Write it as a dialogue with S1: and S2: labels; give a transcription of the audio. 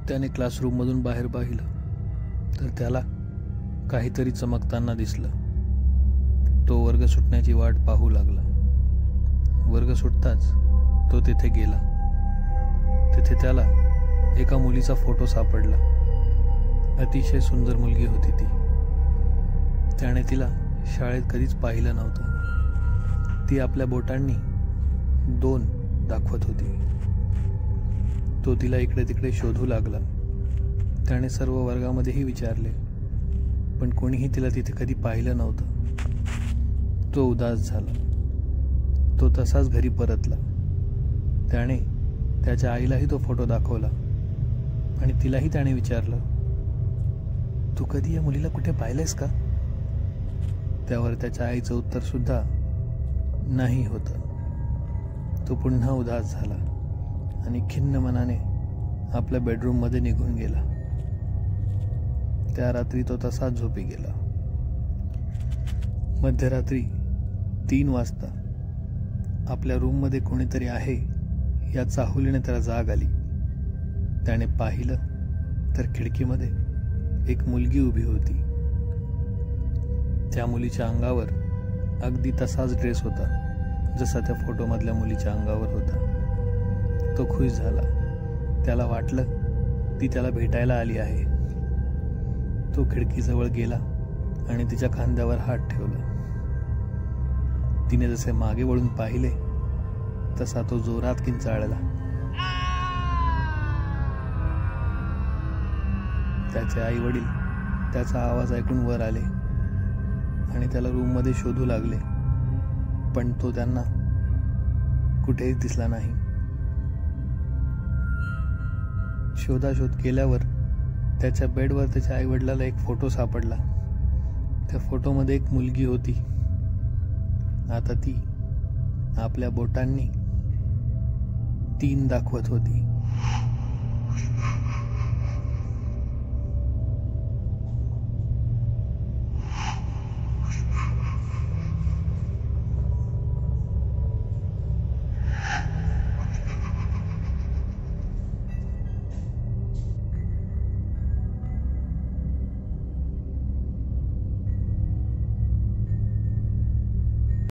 S1: त्याने क्लासरूममधून बाहेर पाहिलं तर त्याला काहीतरी चमकताना दिसलं. तो वर्ग सुटण्याची वाट पाहू लागला. वर्ग सुटताच तो तिथे गेला. तिथे त्याला एका मुलीचा फोटो सापडला. अतिशय सुंदर मुलगी होती ती. त्याने तिला शाळेत कधीच पाहिलं नव्हतं. ती आपल्या बोटांनी 2 दाखवत होती. तो तिला इकडे तिकडे शोधू लागला. त्याने सर्व वर्गामध्येही विचारले, पण कोणीही तिला तिथे कधी पाहिलं नव्हतं. तो उदास झाला. तो तसाच घरी परतला. त्याने त्याच्या आईलाही तो फोटो दाखवला आणि तिलाही त्याने विचारलं, तू कधी या मुलीला कुठे पाहिलेस का? त्यावर त्याच्या आईचं उत्तर सुद्धा नाही होतं. तो पुन्हा उदास झाला आणि खिन्न मनाने आपल्या बेडरूममध्ये निघून गेला. त्या रात्री तो तसाच झोपी गेला. मध्यरात्री 3 वाजता आपल्या रूममध्ये कोणीतरी आहे या चाहुलीने त्याला जाग आली. त्याने पाहिलं तर खिडकीमध्ये एक मुलगी उभी होती. त्या मुलीच्या अंगावर अगदी तसाच ड्रेस होता जसा त्या फोटोमधल्या मुलीच्या अंगावर होता. तो खुश झाला. त्याला वाटलं ती त्याला भेटायला आली आहे. तो खिडकीजवळ गेला आणि तिच्या खांद्यावर हात ठेवला. तिने जसे मागे वळून पाहिले तसा तो जोरात किंचाळला. त्याचे आई वडील त्याचा आवाज ऐकून वर आले आणि त्याला रूममध्ये शोधू लागले, पण तो त्यांना कुठेही दिसला नाही. शोधाशोध केल्यावर त्याच्या बेडवर त्याच्या आई वडिलाला एक फोटो सापडला. त्या फोटोमध्ये एक मुलगी होती. आता ती आपल्या बोटांनी 3 दाखवत होती.